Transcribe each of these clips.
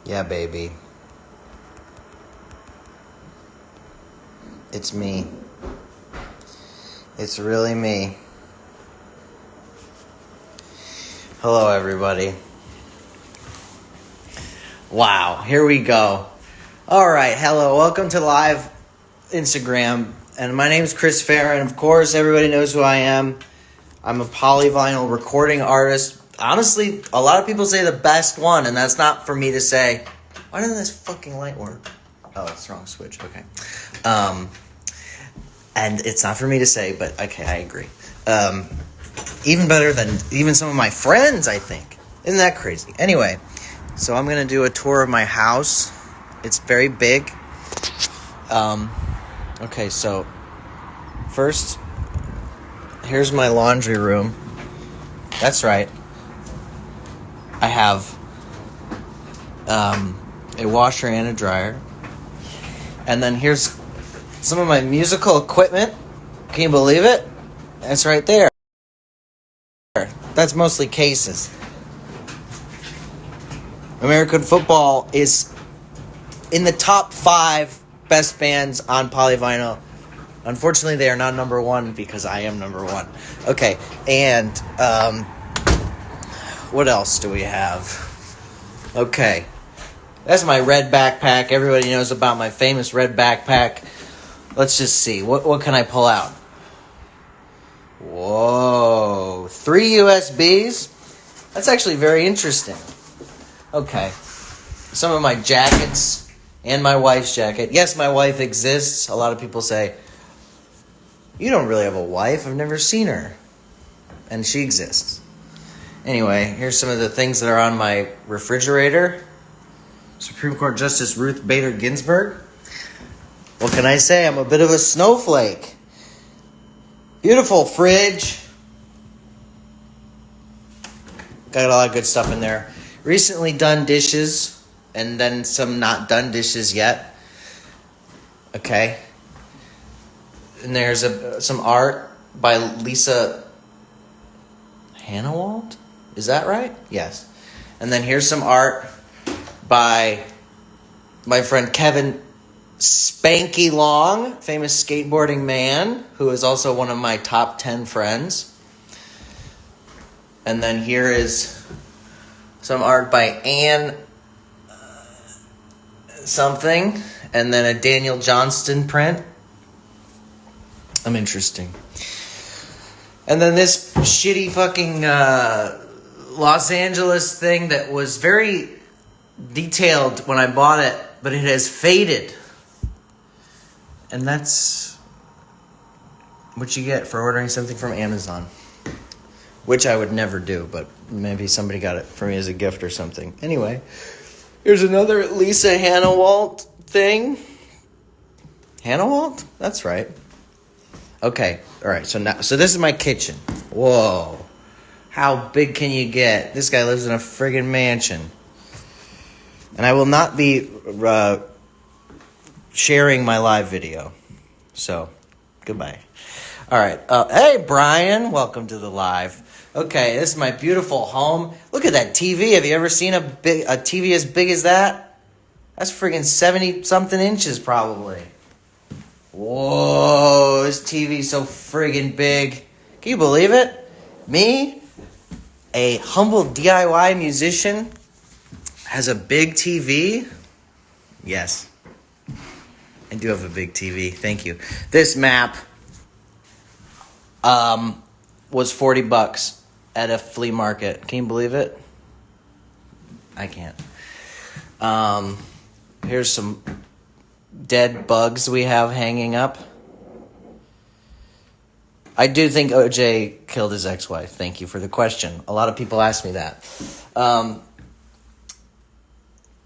Yeah, baby. It's me. It's really me. Hello, everybody. Wow, here we go. All right, hello. Welcome to live Instagram. And my name is Chris Farren. Of course, everybody knows who I am. I'm a polyvinyl recording artist. Honestly, a lot of people say the best one, and that's not for me to say. Why doesn't this fucking light work? Oh, it's the wrong switch. Okay. And it's not for me to say, but okay, I agree. Even better than even some of my friends, I think. Isn't that crazy? Anyway, so I'm going to do a tour of my house. It's very big. Okay, so first, here's my laundry room. That's right. I have a washer and a dryer. And then here's some of my musical equipment. Can you believe it? It's right there. That's mostly cases. American football is in the top 5 best bands on polyvinyl. Unfortunately, they are not number 1 because I am number 1. Okay, and what else do we have? Okay, that's my red backpack. Everybody knows about my famous red backpack. Let's just see. What can I pull out? Whoa, 3 USBs? That's actually very interesting. Okay, some of my jackets and my wife's jacket. Yes, my wife exists. A lot of people say, you don't really have a wife. I've never seen her. And she exists. Anyway, here's some of the things that are on my refrigerator. Supreme Court Justice Ruth Bader Ginsburg. What can I say? I'm a bit of a snowflake. Beautiful fridge. Got a lot of good stuff in there. Recently done dishes. And then some not done dishes yet. Okay. And there's some art by Lisa Hannawalt? Is that right? Yes. And then here's some art by my friend Kevin Spanky Long, famous skateboarding man, who is also one of my top 10 friends. And then here is some art by Anne something, and then a Daniel Johnston print. I'm interesting. And then this shitty fucking Los Angeles thing that was very detailed when I bought it, but it has faded. And that's what you get for ordering something from Amazon. Which I would never do, but maybe somebody got it for me as a gift or something. Anyway, here's another Lisa Hannawalt thing. Hannawalt? That's right. Okay, all right, so this is my kitchen. Whoa. How big can you get? This guy lives in a friggin' mansion. And I will not be sharing my live video. So, goodbye. All right. Hey, Brian. Welcome to the live. Okay, this is my beautiful home. Look at that TV. Have you ever seen a TV as big as that? That's friggin' 70-something inches, probably. Whoa, this TV's so friggin' big. Can you believe it? Me, a humble DIY musician, has a big TV? Yes. I do have a big TV. Thank you. This map was $40 at a flea market. Can you believe it? I can't. Here's some dead bugs we have hanging up. I do think OJ killed his ex-wife. Thank you for the question. A lot of people ask me that.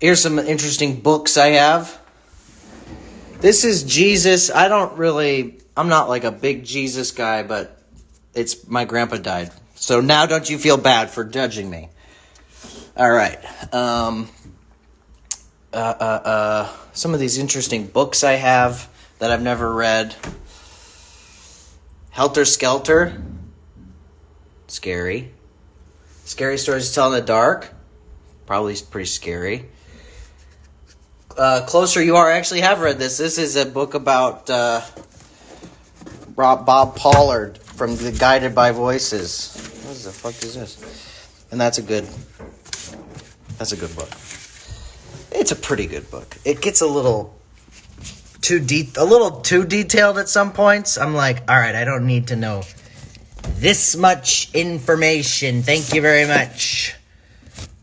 Here's some interesting books I have. This is Jesus. I'm not like a big Jesus guy, but my grandpa died. So now don't you feel bad for judging me. All right. Some of these interesting books I have that I've never read. Helter Skelter. Scary. Scary Stories to Tell in the Dark. Probably pretty scary. closer you are, I actually have read this. This is a book about Bob Pollard from the Guided by Voices. What the fuck is this? And that's a good book. It's a pretty good book. It gets a little too detailed at some points. I'm like, all right, I don't need to know this much information. Thank you very much.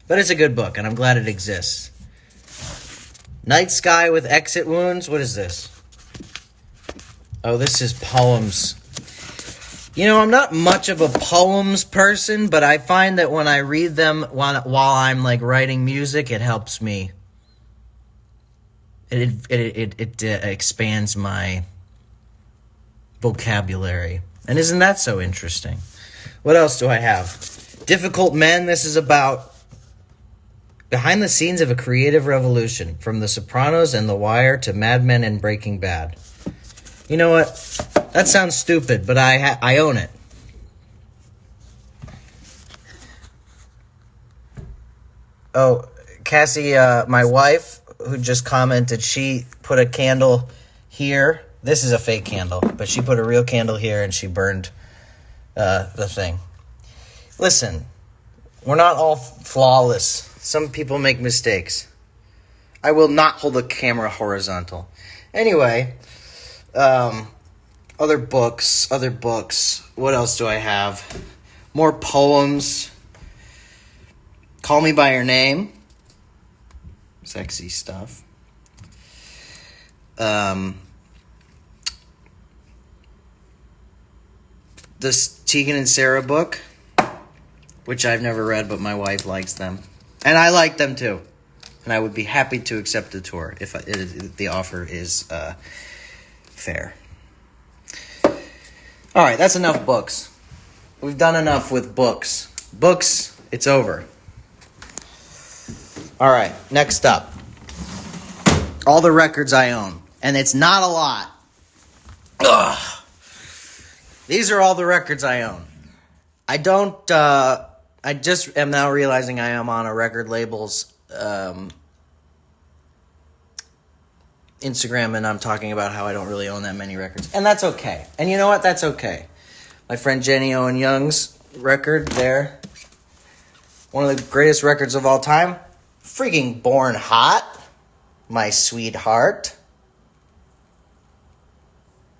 But it's a good book, and I'm glad it exists. Night Sky with Exit Wounds. What is this? Oh, this is poems. You know, I'm not much of a poems person, but I find that when I read them while I'm like writing music, it helps me. It expands my vocabulary. And isn't that so interesting? What else do I have? Difficult Men. This is about behind the scenes of a creative revolution, from The Sopranos and The Wire to Mad Men and Breaking Bad. You know what? That sounds stupid, but I own it. Oh, Cassie, my wife, who just commented, she put a candle here. This is a fake candle, but she put a real candle here and she burned the thing. Listen, we're not all flawless. Some people make mistakes. I will not hold the camera horizontal. Anyway, other books. What else do I have? More poems. Call Me By Your Name. Sexy stuff. This Tegan and Sarah book, which I've never read, but my wife likes them. And I like them too. And I would be happy to accept the tour if the offer is fair. All right, that's enough books. We've done enough with books. Books, it's over. All right, next up. All the records I own. And it's not a lot. Ugh. These are all the records I own. I don't... I just am now realizing I am on a record label's Instagram, and I'm talking about how I don't really own that many records. And that's okay. And you know what? That's okay. My friend Jenny Owen Young's record there, one of the greatest records of all time, freaking Born Hot, my sweetheart.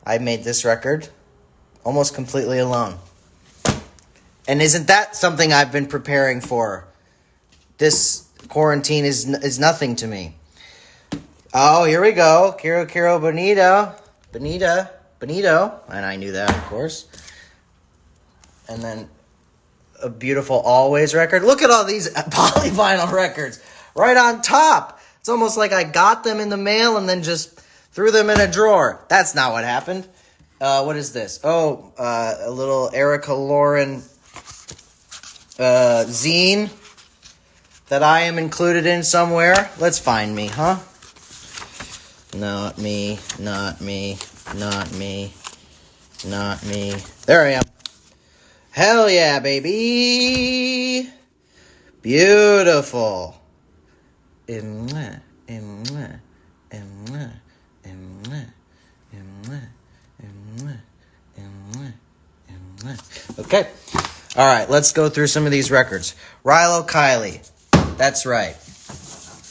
I made this record almost completely alone. And isn't that something I've been preparing for? This quarantine is nothing to me. Oh, here we go. Kiro Bonito. And I knew that, of course. And then a beautiful Always record. Look at all these polyvinyl records right on top. It's almost like I got them in the mail and then just threw them in a drawer. That's not what happened. What is this? Oh, a little Erica Lauren zine that I am included in somewhere. Let's find me, huh? Not me. There I am. Hell yeah, baby. Beautiful. Okay. All right, let's go through some of these records. Rilo Kiley. That's right.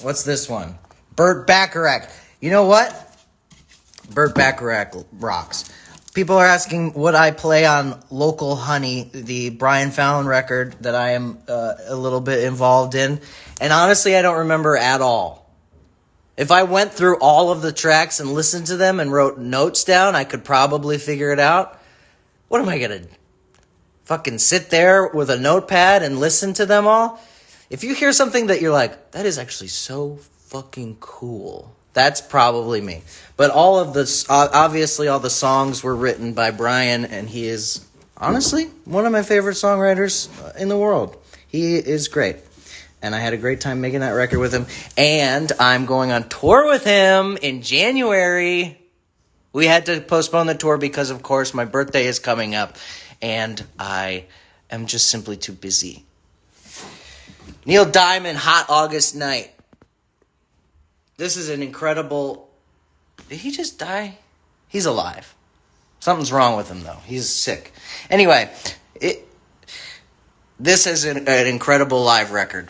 What's this one? Burt Bacharach. You know what? Burt Bacharach rocks. People are asking what I play on Local Honey, the Brian Fallon record that I am a little bit involved in. And honestly, I don't remember at all. If I went through all of the tracks and listened to them and wrote notes down, I could probably figure it out. What am I going to fucking sit there with a notepad and listen to them all? If you hear something that you're like, that is actually so fucking cool, that's probably me. But all of this, obviously all the songs were written by Brian, and he is honestly one of my favorite songwriters in the world. He is great. And I had a great time making that record with him. And I'm going on tour with him in January. We had to postpone the tour because, of course, my birthday is coming up. And I am just simply too busy. Neil Diamond, Hot August Night. This is an incredible... Did he just die? He's alive. Something's wrong with him, though. He's sick. Anyway, this is an incredible live record.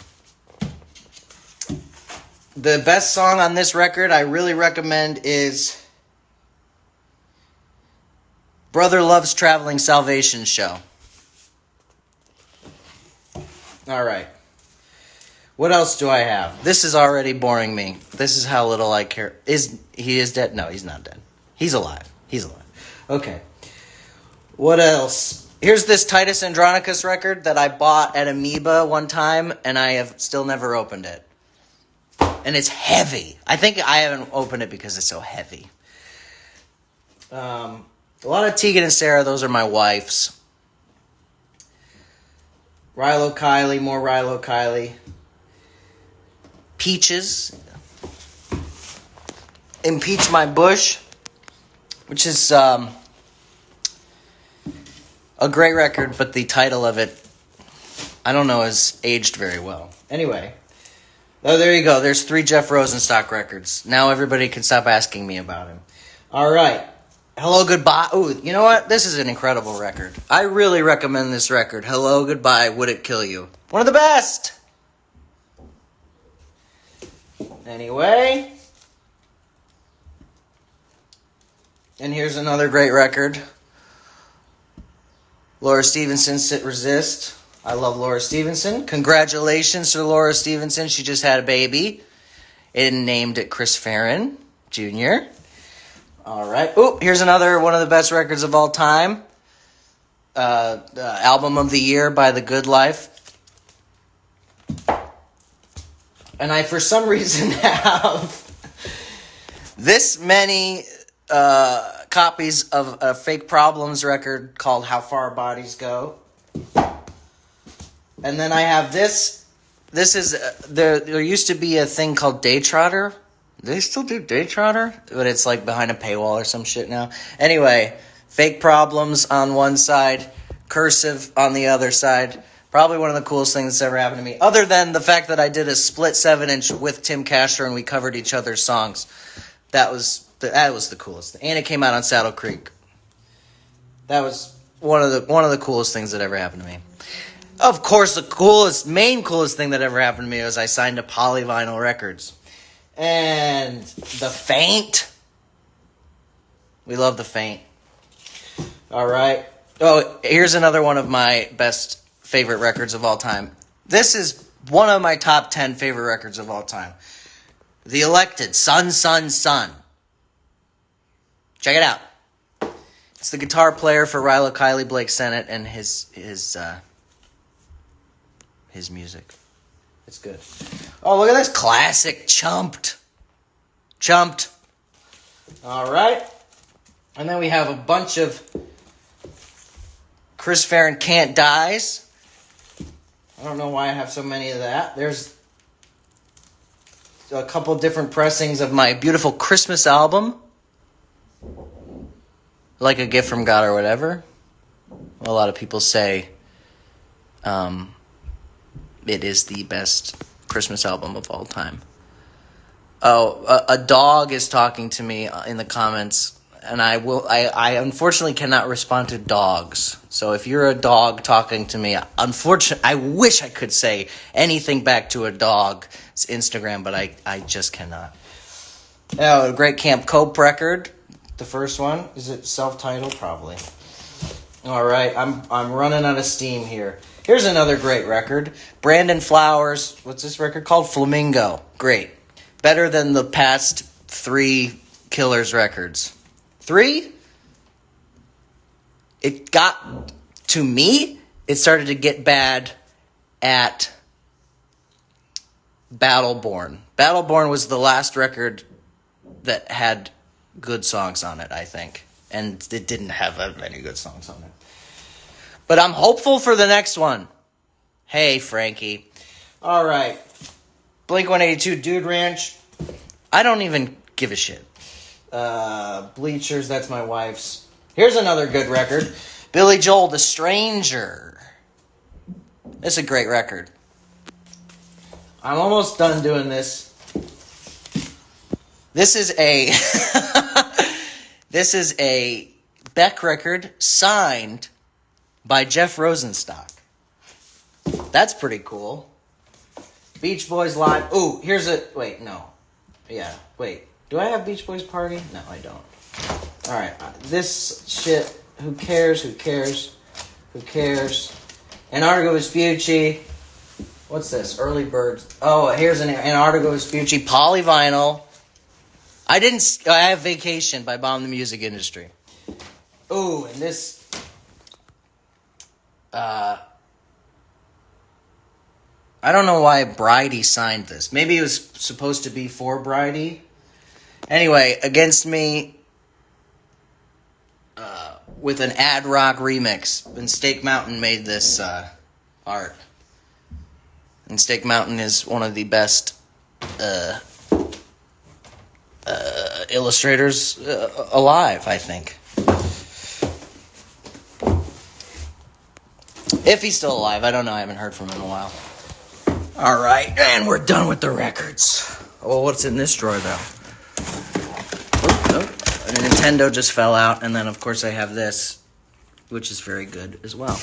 The best song on this record I really recommend is Brother Love's Traveling Salvation Show. All right. What else do I have? This is already boring me. This is how little I care. He is dead? No, he's not dead. He's alive. He's alive. Okay. What else? Here's this Titus Andronicus record that I bought at Amoeba one time, and I have still never opened it. And it's heavy. I think I haven't opened it because it's so heavy. A lot of Tegan and Sarah. Those are my wife's. Rilo Kiley. More Rilo Kiley. Peaches. Impeach My Bush. Which is a great record, but the title of it, I don't know, has aged very well. Anyway. Oh, there you go. There's 3 Jeff Rosenstock records. Now everybody can stop asking me about him. All right. Hello, Goodbye. Oh, you know what? This is an incredible record. I really recommend this record. Hello, Goodbye, Would It Kill You? One of the best. Anyway. And here's another great record. Laura Stevenson, Sit Resist. I love Laura Stevenson. Congratulations to Laura Stevenson. She just had a baby and named it Chris Farren Jr. All right. Oh, here's another one of the best records of all time. Album of the Year by The Good Life. And I, for some reason, have this many copies of a Fake Problems record called How Far Our Bodies Go. And then I have this. This is, there used to be a thing called Day Trotter. Do they still do Day Trotter? But it's like behind a paywall or some shit now. Anyway, Fake Problems on one side, Cursive on the other side. Probably one of the coolest things that's ever happened to me. Other than the fact that I did a split 7-inch with Tim Castro and we covered each other's songs. That was the coolest thing. And it came out on Saddle Creek. That was one of the coolest things that ever happened to me. Of course, the coolest thing that ever happened to me was I signed to Polyvinyl Records. And The Faint. We love The Faint. All right. Oh, here's another one of my best favorite records of all time. This is one of my top 10 favorite records of all time. The Elected, Sun, Sun, Sun. Check it out. It's the guitar player for Rilo Kiley, Blake Sennett, and his music. It's good. Oh, look at this classic, Chumped. All right. And then we have a bunch of Chris Farren Can't Dies. I don't know why I have so many of that. There's a couple different pressings of my beautiful Christmas album. Like a Gift from God or whatever. A lot of people say it is the best Christmas album of all time. Oh, a dog is talking to me in the comments, and I unfortunately cannot respond to dogs. So if you're a dog talking to me, unfortunately, I wish I could say anything back to a dog's Instagram, but I just cannot. Oh, a great Camp Cope record. The first one. Is it self-titled? Probably. All right, I'm running out of steam here. Here's another great record. Brandon Flowers. What's this record called? Flamingo. Great. Better than the past 3 Killers records. 3? It got, to me, it started to get bad at Battleborn. Battleborn was the last record that had good songs on it, I think. And it didn't have any good songs on it. But I'm hopeful for the next one. Hey, Frankie. All right. Blink-182, Dude Ranch. I don't even give a shit. Bleachers, that's my wife's. Here's another good record. Billy Joel, The Stranger. It's a great record. I'm almost done doing this. This is a this is a Beck record signed by Jeff Rosenstock. That's pretty cool. Beach Boys Live. Ooh, here's a... Wait, no. Yeah, wait. Do I have Beach Boys Party? No, I don't. Alright, this shit... Who cares? Antarctica Vespucci. What's this? Early Birds. Oh, here's an Antarctica Vespucci polyvinyl. I have Vacation by Bomb the Music Industry. Ooh, and this... I don't know why Bridie signed this. Maybe it was supposed to be for Bridie. Anyway, Against Me... with an ad rock remix. And Stake Mountain made this art. And Stake Mountain is one of the best illustrators alive, I think. If he's still alive, I don't know. I haven't heard from him in a while. All right, and we're done with the records. Well, what's in this drawer, though? A Nintendo just fell out, and then, of course, I have this, which is very good as well.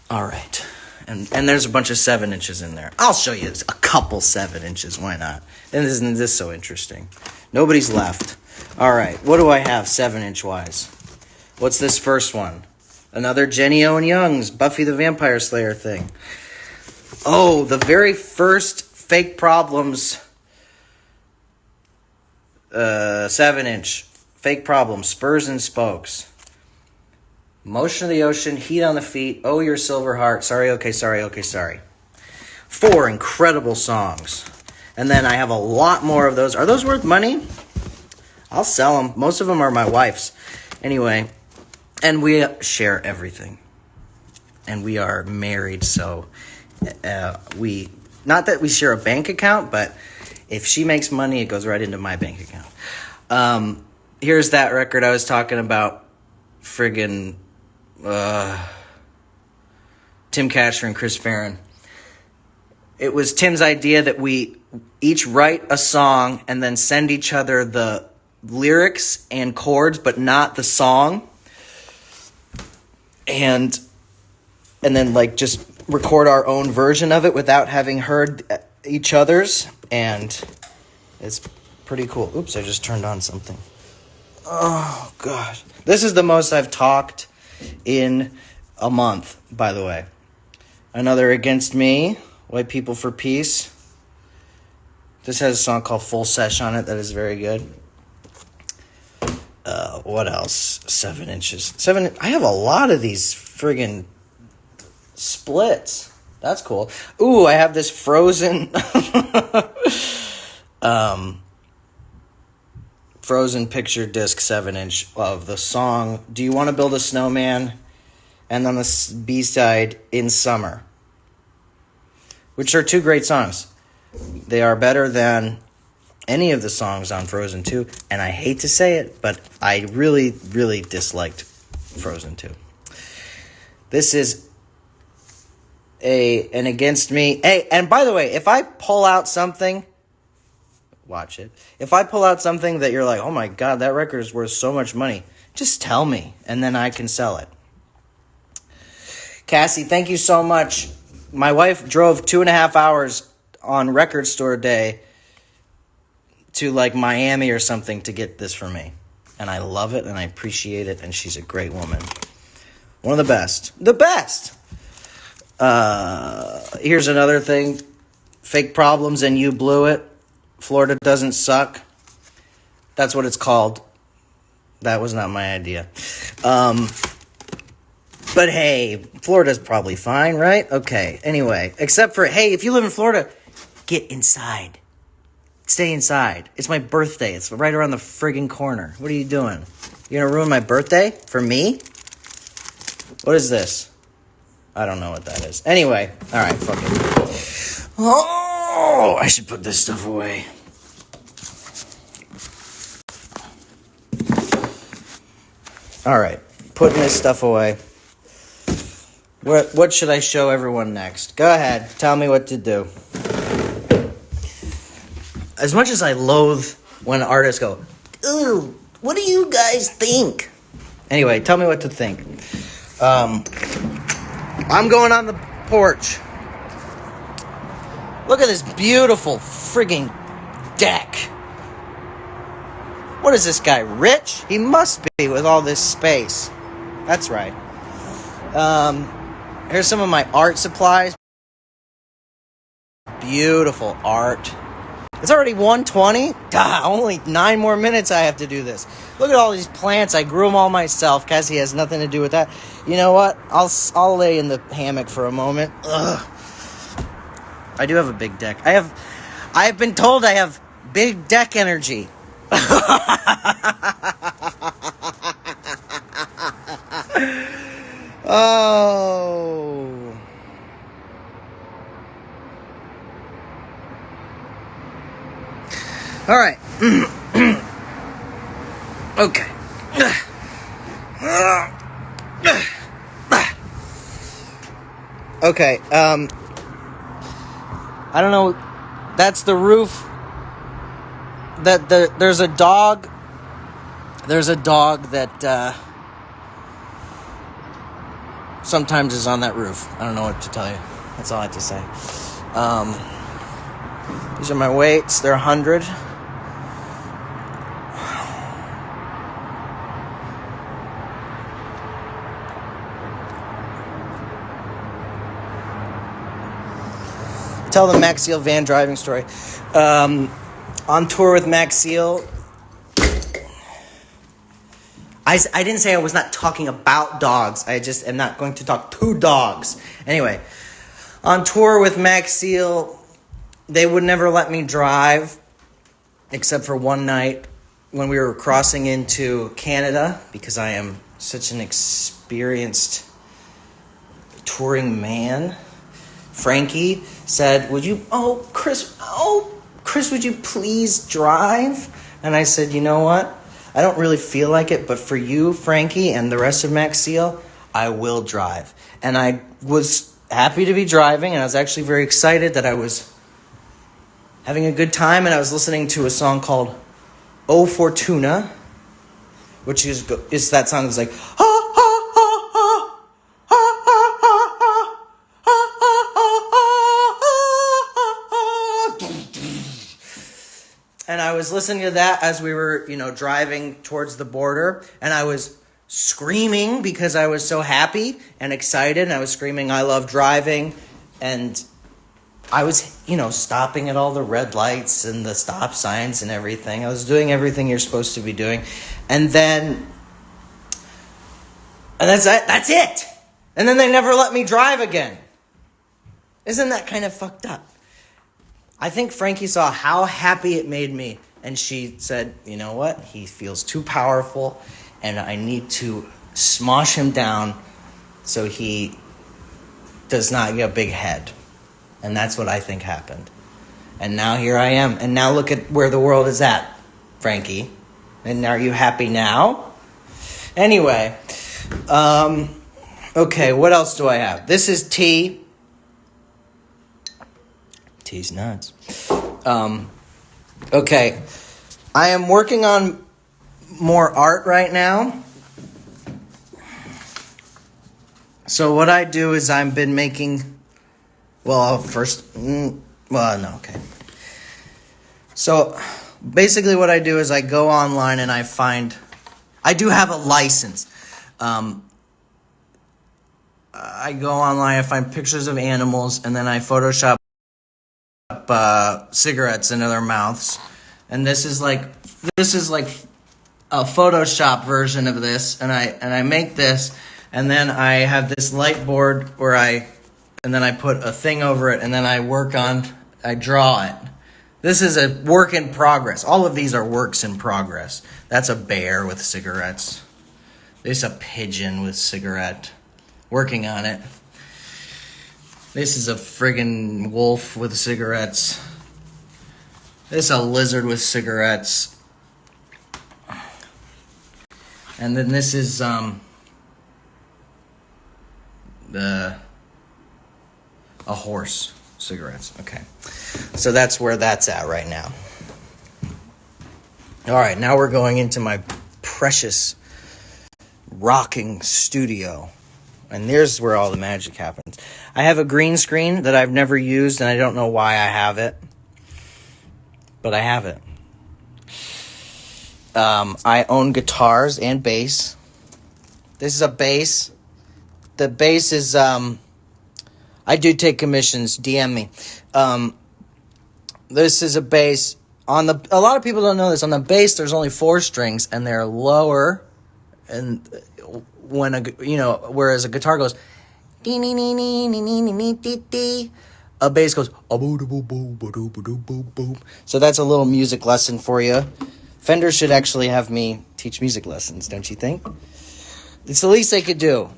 All right. And there's a bunch of 7-inches in there. I'll show you a couple 7-inches. Why not? And isn't this so interesting? Nobody's left. All right. What do I have 7-inch wise? What's this first one? Another Jenny Owen Young's Buffy the Vampire Slayer thing. Oh, the very first Fake Problems 7-inch. Fake Problems. Spurs and Spokes. Motion of the Ocean, Heat on the Feet, Oh, Your Silver Heart, Sorry, Okay, Sorry, Okay, Sorry. 4 incredible songs. And then I have a lot more of those. Are those worth money? I'll sell them. Most of them are my wife's. Anyway, and we share everything. And we are married, so we... Not that we share a bank account, but if she makes money, it goes right into my bank account. Here's that record I was talking about. Friggin' Tim Catcher and Chris Farren. It was Tim's idea that we each write a song and then send each other the lyrics and chords, but not the song. And then like just record our own version of it without having heard each other's. And it's pretty cool. Oops, I just turned on something. Oh, God. This is the most I've talked in a month, by the way. Another Against Me, White People for Peace. This has a song called Full Sesh on it that is very good. What else? 7-inches. I have a lot of these friggin' splits. That's cool. Ooh, I have this Frozen... Frozen picture disc 7-inch of the song Do You Want to Build a Snowman? And then the B-side In Summer, which are 2 great songs. They are better than any of the songs on Frozen 2, and I hate to say it, but I really, really disliked Frozen 2. This is an Against Me. Hey, and by the way, if I pull out something... Watch it. If I pull out something that you're like, oh my God, that record is worth so much money, just tell me, and then I can sell it. Cassie, thank you so much. My wife drove 2.5 hours on Record Store Day to like Miami or something to get this for me. And I love it, and I appreciate it, and she's a great woman. One of the best. The best! Here's another thing. Fake Problems and You Blew It. Florida Doesn't Suck. That's what it's called. That was not my idea. But hey, Florida's probably fine, right? Okay, anyway. Except for, hey, if you live in Florida, get inside. Stay inside. It's my birthday. It's right around the friggin' corner. What are you doing? You're gonna ruin my birthday? For me? What is this? I don't know what that is. Anyway, alright, fuck it. Oh, I should put this stuff away. Alright, putting this stuff away. What should I show everyone next? Go ahead, tell me what to do. as much as I loathe when artists go, ooh, what do you guys think? Anyway, tell me what to think. I'm going on the porch. Look at this beautiful frigging deck. What is this guy, rich? He must be with all this space. That's right. Here's some of my art supplies. Beautiful art. It's already 1:20. Only 9 more minutes I have to do this. Look at all these plants. I grew them all myself. Cassie has nothing to do with that. You know what? I'll lay in the hammock for a moment. Ugh. I do have a big deck. I've been told I have big deck energy. Oh. All right. Okay. Okay. I don't know. That's the roof. There's a dog. There's a dog that sometimes is on that roof. I don't know what to tell you. That's all I have to say. These are my weights. They're 100. Tell the Max Seal van driving story. On tour with Max Seal. I didn't say I was not talking about dogs. I just am not going to talk to dogs. Anyway, on tour with Max Seal, they would never let me drive except for one night when we were crossing into Canada because I am such an experienced touring man. Frankie said, Chris, would you please drive? And I said, you know what? I don't really feel like it, but for you, Frankie, and the rest of Max Seal, I will drive. And I was happy to be driving, and I was actually very excited that I was having a good time, and I was listening to a song called O Fortuna, which is that song that's like, and I was listening to that as we were, driving towards the border, and I was screaming because I was so happy and excited, and I was screaming, I love driving, and I was, stopping at all the red lights and the stop signs and everything. I was doing everything you're supposed to be doing, and that's it. And then they never let me drive again. Isn't that kind of fucked up? I think Frankie saw how happy it made me, and she said, you know what? He feels too powerful, and I need to smosh him down so he does not get a big head. And that's what I think happened. And now here I am. And now look at where the world is at, Frankie. And are you happy now? Anyway, okay, what else do I have? This is tea. Tea's nuts. Okay, I am working on more art right now. So what I do is I've been making, okay. So basically what I do is I go online and I do have a license. I go online, I find pictures of animals, and then I Photoshop cigarettes into their mouths. And this is like a Photoshop version of this, and I make this, and then I have this light board and then I put a thing over it, and then I draw it. This is a work in progress. All of these are works in progress. That's a bear with cigarettes. This is a pigeon with cigarette. Working on it. This is a friggin' wolf with cigarettes. This is a lizard with cigarettes. And then this is a horse. Cigarettes. Okay. So that's where that's at right now. All right, now we're going into my precious rocking studio. And there's where all the magic happens. I have a green screen that I've never used, and I don't know why I have it. But I have it. I own guitars and bass. This is a bass. The bass is, I do take commissions. DM me. This is a bass. A lot of people don't know this. On the bass, there's only 4 strings, and they're lower. And whereas a guitar goes, a bass goes, so that's a little music lesson for you. Fender should actually have me teach music lessons, don't you think? It's the least they could do.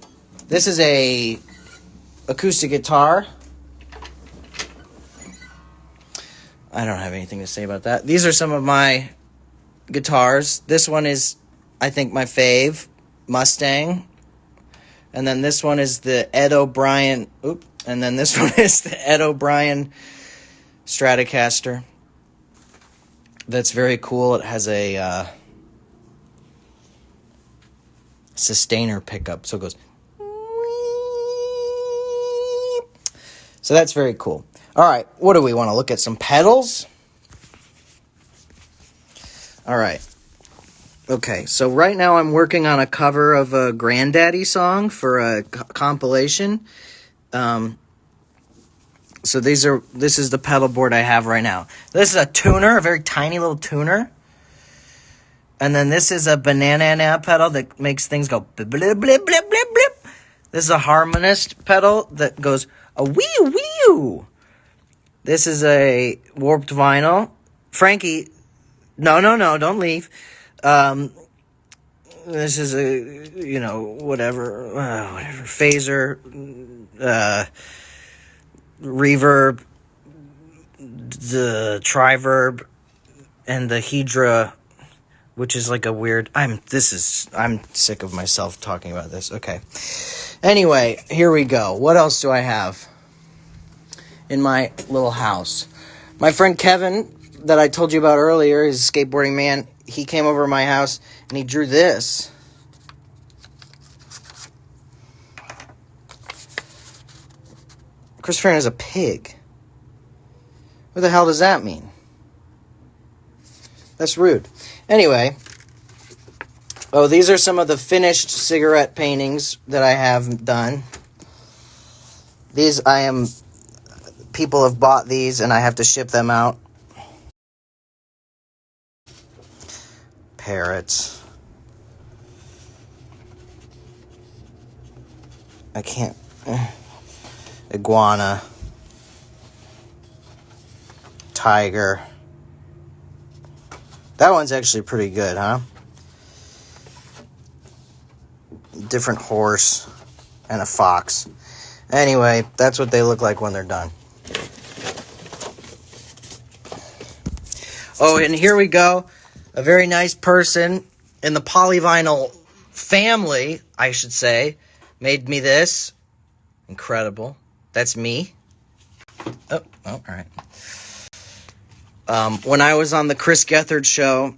This is a acoustic guitar. I don't have anything to say about that. These are some of my guitars. This one is, I think, my fave, Mustang. And then this one is the Ed O'Brien. And then this one is the Ed O'Brien Stratocaster. That's very cool. It has a sustainer pickup. So it goes. So that's very cool. All right, what do we want to look at? Some pedals? All right. Okay, so right now I'm working on a cover of a Granddaddy song for a compilation. So this is the pedal board I have right now. This is a tuner, a very tiny little tuner. And then this is a banana pedal that makes things go blip, blip, blip, blip, blip, blip. This is a harmonist pedal that goes a wee, wee. This is a warped vinyl. Frankie, no, don't leave. This is a, whatever, phaser, reverb, the triverb, and the Hedra, which is like a weird, I'm sick of myself talking about this. Okay. Anyway, here we go. What else do I have in my little house? My friend Kevin, that I told you about earlier, is a skateboarding man. He came over to my house and he drew this. Chris Farren is a pig. What the hell does that mean? That's rude. Anyway. Oh, these are some of the finished cigarette paintings that I have done. People have bought these and I have to ship them out. Parrots. I can't. Iguana. Tiger. That one's actually pretty good, huh? Different horse and a fox. Anyway, that's what they look like when they're done. Oh, and here we go. A very nice person in the polyvinyl family, I should say, made me this. Incredible. That's me. Oh, all right. When I was on the Chris Gethard show,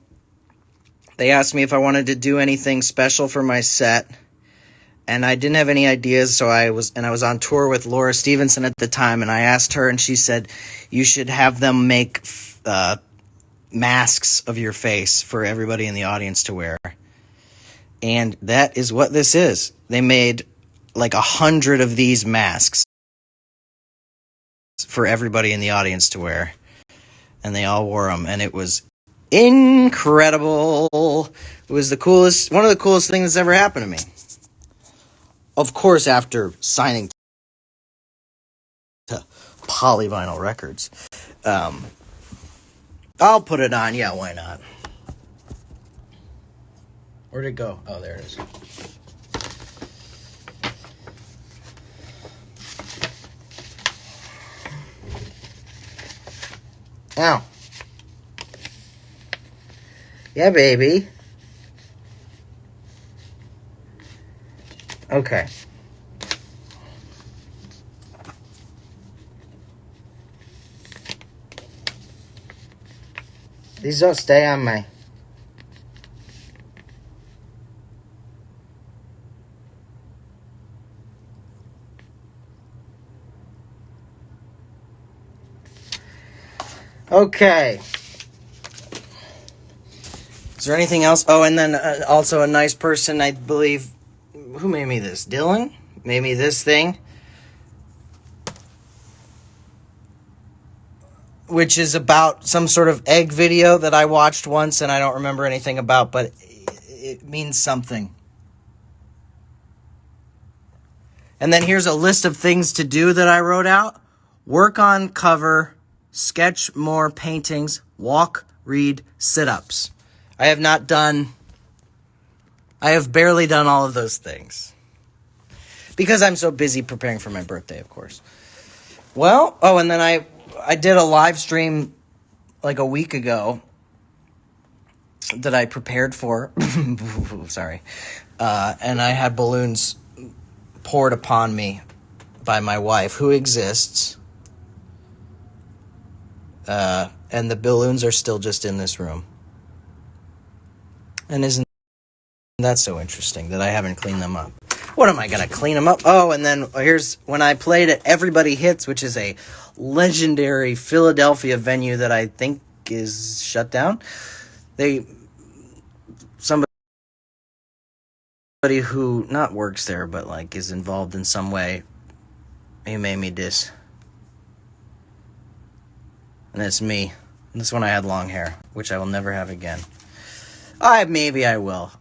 they asked me if I wanted to do anything special for my set, and I didn't have any ideas, so I was on tour with Laura Stevenson at the time, and I asked her, and she said, you should have them make masks of your face for everybody in the audience to wear. And that is what this is. They made like 100 of these masks for everybody in the audience to wear. And they all wore them, and it was incredible. It was one of the coolest things that's ever happened to me. Of course, after signing to Polyvinyl Records. I'll put it on. Yeah, why not? Where'd it go? Oh, there it is. Ow. Yeah, baby. Okay. These don't stay on my... Okay. Is there anything else? Oh, and then also a nice person, I believe. Who made me this? Dylan? Made me this thing. Which is about some sort of egg video that I watched once and I don't remember anything about, but it means something. And then here's a list of things to do that I wrote out. Work on cover, sketch more paintings, walk, read, sit-ups. I have barely done all of those things. Because I'm so busy preparing for my birthday, of course. Well, and then I did a live stream like a week ago that I prepared for. Sorry. And I had balloons poured upon me by my wife, who exists. And the balloons are still just in this room. And isn't that so interesting that I haven't cleaned them up? What am I going to clean them up? Oh, and then here's when I played at Everybody Hits, which is a legendary Philadelphia venue that I think is shut down. Somebody who not works there, but like is involved in some way, he made me this. And it's me. And this one I had long hair, which I will never have again. Maybe I will.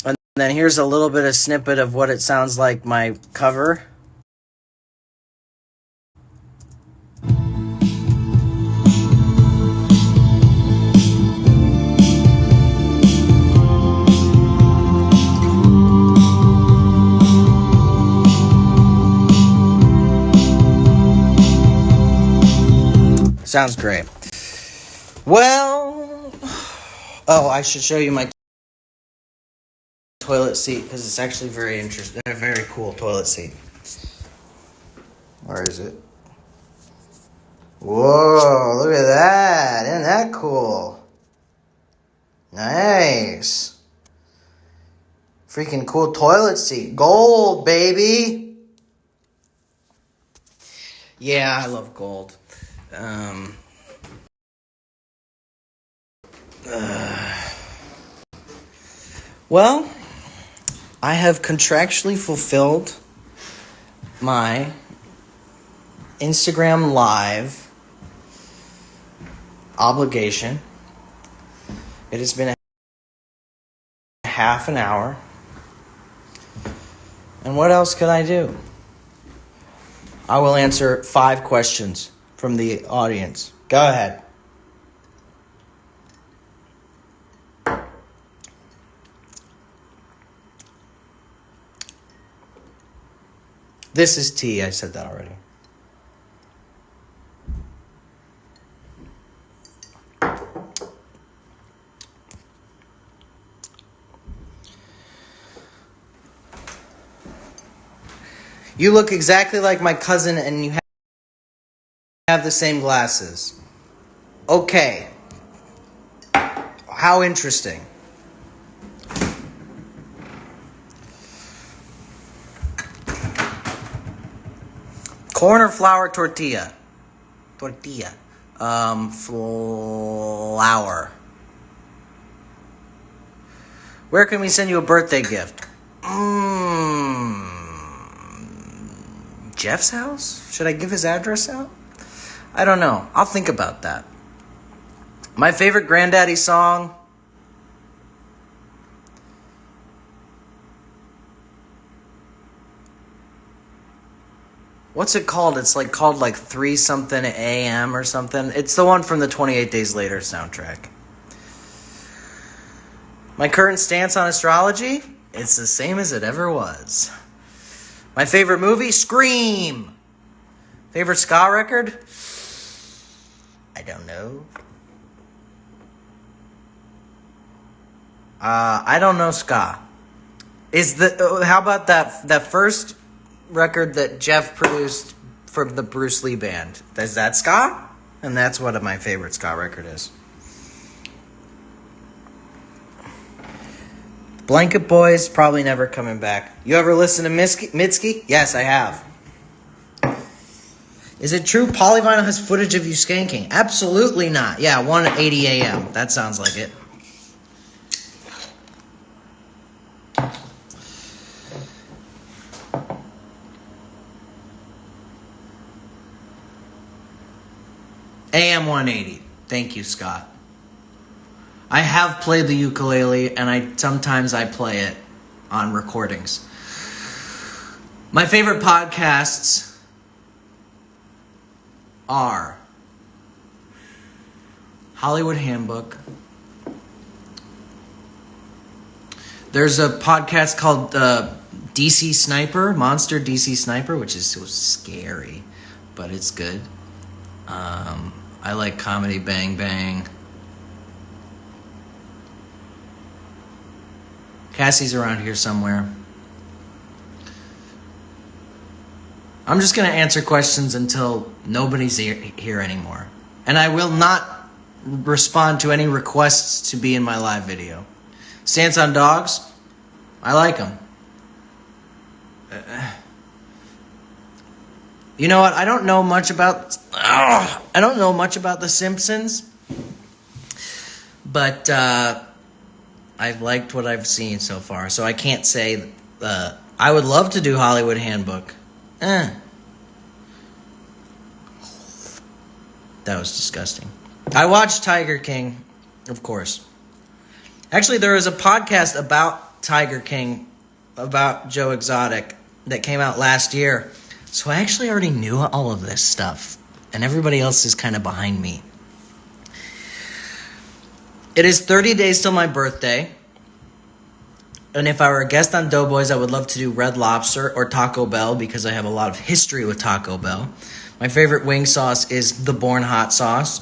And then here's a little bit of snippet of what it sounds like my cover. Sounds great. Well, I should show you my toilet seat because it's actually very interesting. A very cool toilet seat. Where is it? Whoa, look at that. Isn't that cool? Nice. Freaking cool toilet seat. Gold, baby. Yeah, I love gold. Well, I have contractually fulfilled my Instagram Live obligation. It has been a half an hour. And what else can I do? I will answer 5 questions from the audience. Go ahead. This is tea. I said that already. You look exactly like my cousin and you have the same glasses. Okay. How interesting. Corn or flour tortilla? Tortilla. Flour. Where can we send you a birthday gift? Jeff's house? Should I give his address out? I don't know. I'll think about that. My favorite Granddaddy song. What's it called? It's called 3 something AM or something. It's the one from the 28 Days Later soundtrack. My current stance on astrology? It's the same as it ever was. My favorite movie? Scream! Favorite ska record? I don't know. I don't know ska. How about that first record that Jeff produced from the Bruce Lee band? Is that ska? And that's what my favorite ska record is. Blanket Boys, probably never coming back. You ever listen to Mitski? Yes, I have. Is it true Polyvinyl has footage of you skanking? Absolutely not. Yeah, 1:80 a.m. That sounds like it. AM 180. Thank you, Scott. I have played the ukulele, and sometimes I play it on recordings. My favorite podcasts are Hollywood Handbook. There's a podcast called DC Sniper, Monster DC Sniper, which is so scary, but it's good. I like Comedy Bang Bang. Cassie's around here somewhere. I'm just going to answer questions until nobody's here anymore. And I will not respond to any requests to be in my live video. Stance on dogs? I like them. You know what? I don't know much about The Simpsons, but I've liked what I've seen so far, so I can't say. I would love to do Hollywood Handbook. That was disgusting. I watched Tiger King, of course. Actually, there was a podcast about Tiger King, about Joe Exotic, that came out last year. So I actually already knew all of this stuff, and everybody else is kind of behind me. It is 30 days till my birthday, and if I were a guest on Doughboys, I would love to do Red Lobster or Taco Bell because I have a lot of history with Taco Bell. My favorite wing sauce is the Born Hot Sauce.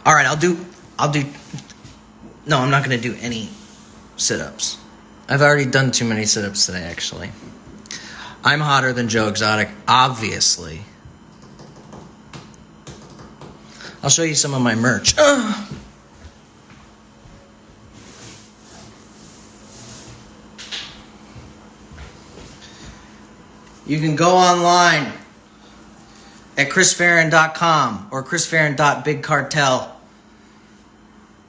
All right, no, I'm not going to do any sit-ups. I've already done too many sit-ups today, actually. I'm hotter than Joe Exotic, obviously. I'll show you some of my merch. You can go online at chrisfarren.com or chrisfarren.bigcartel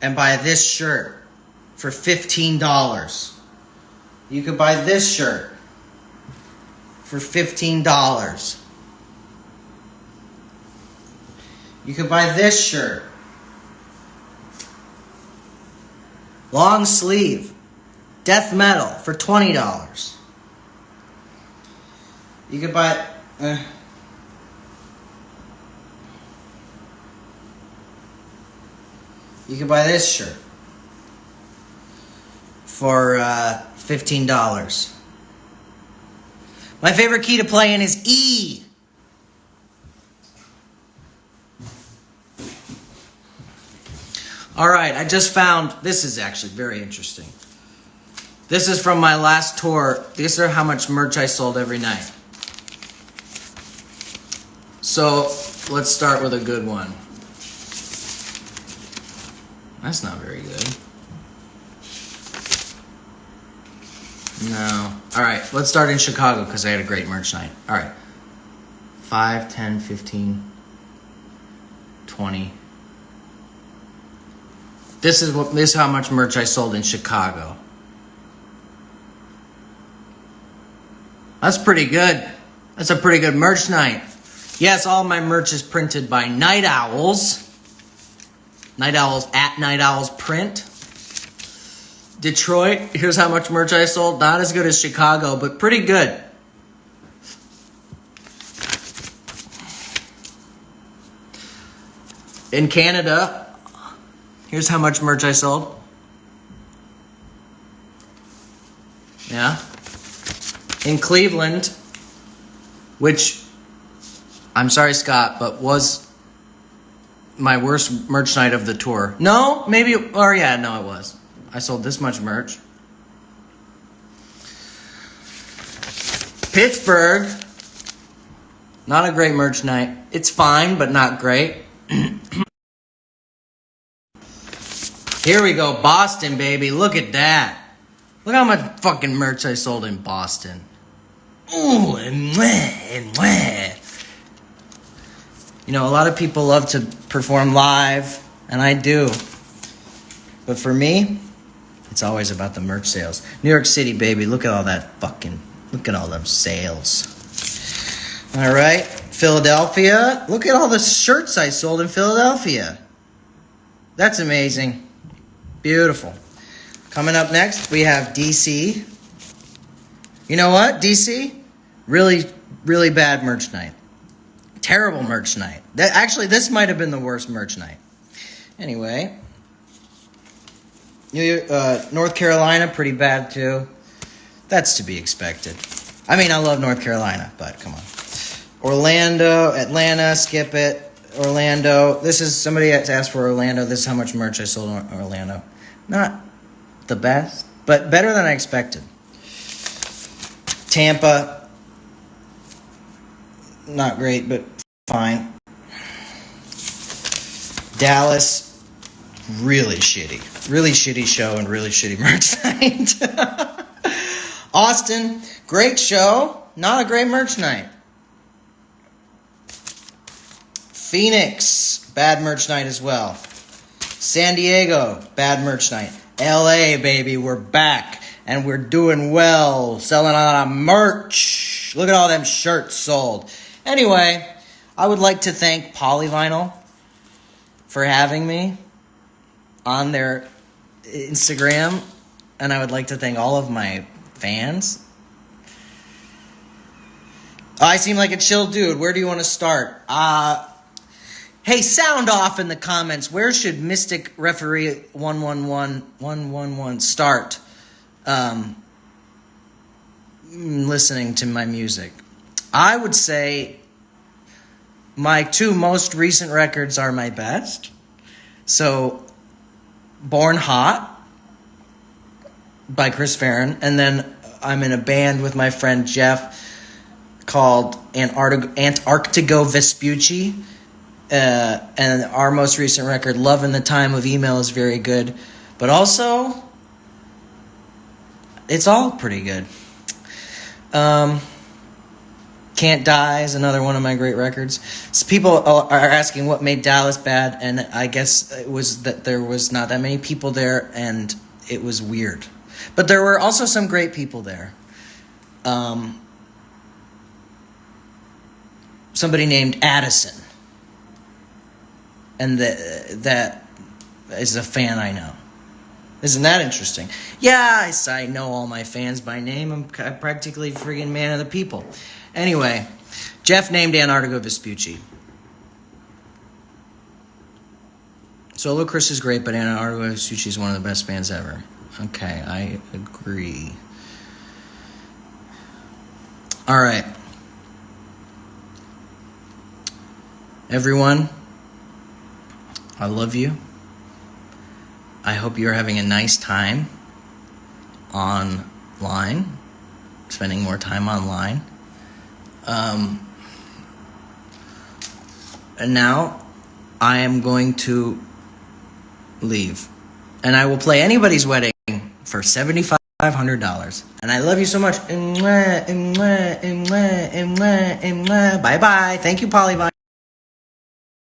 and buy this shirt for $15. You could buy this shirt for $15. You could buy this shirt. Long sleeve. Death metal for $20. You could buy... you could buy this shirt for $15. My favorite key to play in is E. All right, I just found, this is actually very interesting. This is from my last tour. These are how much merch I sold every night. So, let's start with a good one. That's not very good. No. All right, let's start in Chicago because I had a great merch night. All right. 5, 10, 15, 20. This is how much merch I sold in Chicago. That's pretty good. That's a pretty good merch night. Yes, all my merch is printed by Night Owls. Night Owls at Night Owls Print. Detroit, here's how much merch I sold. Not as good as Chicago, but pretty good. In Canada, here's how much merch I sold. Yeah. In Cleveland, which, I'm sorry, Scott, but was my worst merch night of the tour. No, maybe, or yeah, no, it was. I sold this much merch. Pittsburgh, not a great merch night. It's fine, but not great. Here we go, Boston, baby. Look at that. Look how much fucking merch I sold in Boston. Ooh, and mwah. You know, a lot of people love to perform live, and I do. But for me, it's always about the merch sales. New York City, baby. Look at all them sales. All right. Philadelphia. Look at all the shirts I sold in Philadelphia. That's amazing. Beautiful. Coming up next, we have DC. You know what, DC? Really, really bad merch night. Terrible merch night. Actually, this might have been the worst merch night. Anyway. North Carolina, pretty bad too. That's to be expected. I mean, I love North Carolina, but come on. Orlando, Atlanta, skip it. Orlando. This is somebody that's asked for Orlando. This is how much merch I sold in Orlando. Not the best, but better than I expected. Tampa. Not great, but fine. Dallas. Really shitty. Really shitty show and really shitty merch night. Austin. Great show. Not a great merch night. Phoenix, bad merch night as well. San Diego, bad merch night. LA, baby, we're back. And we're doing well. Selling a lot of merch. Look at all them shirts sold. Anyway, I would like to thank Polyvinyl for having me on their Instagram. And I would like to thank all of my fans. I seem like a chill dude. Where do you want to start? Hey, sound off in the comments. Where should Mystic Referee 111 start listening to my music? I would say my two most recent records are my best. So, Born Hot by Chris Farren. And then I'm in a band with my friend Jeff called Antarctigo Vespucci. And our most recent record, Love in the Time of Email, is very good. But also, it's all pretty good. Can't Die is another one of my great records. So people are asking what made Dallas bad, and I guess it was that there was not that many people there, and it was weird. But there were also some great people there. Somebody named Addison. And that is a fan I know. Isn't that interesting? Yeah, I know all my fans by name. I'm practically friggin' man of the people. Anyway, Jeff named Antarctigo Vespucci. Solo Chris is great, but Antarctigo Vespucci is one of the best bands ever. Okay, I agree. All right. Everyone, I love you. I hope you're having a nice time online, spending more time online. And now I am going to leave. And I will play anybody's wedding for $7,500. And I love you so much. Bye-bye. Thank you, Polyvine.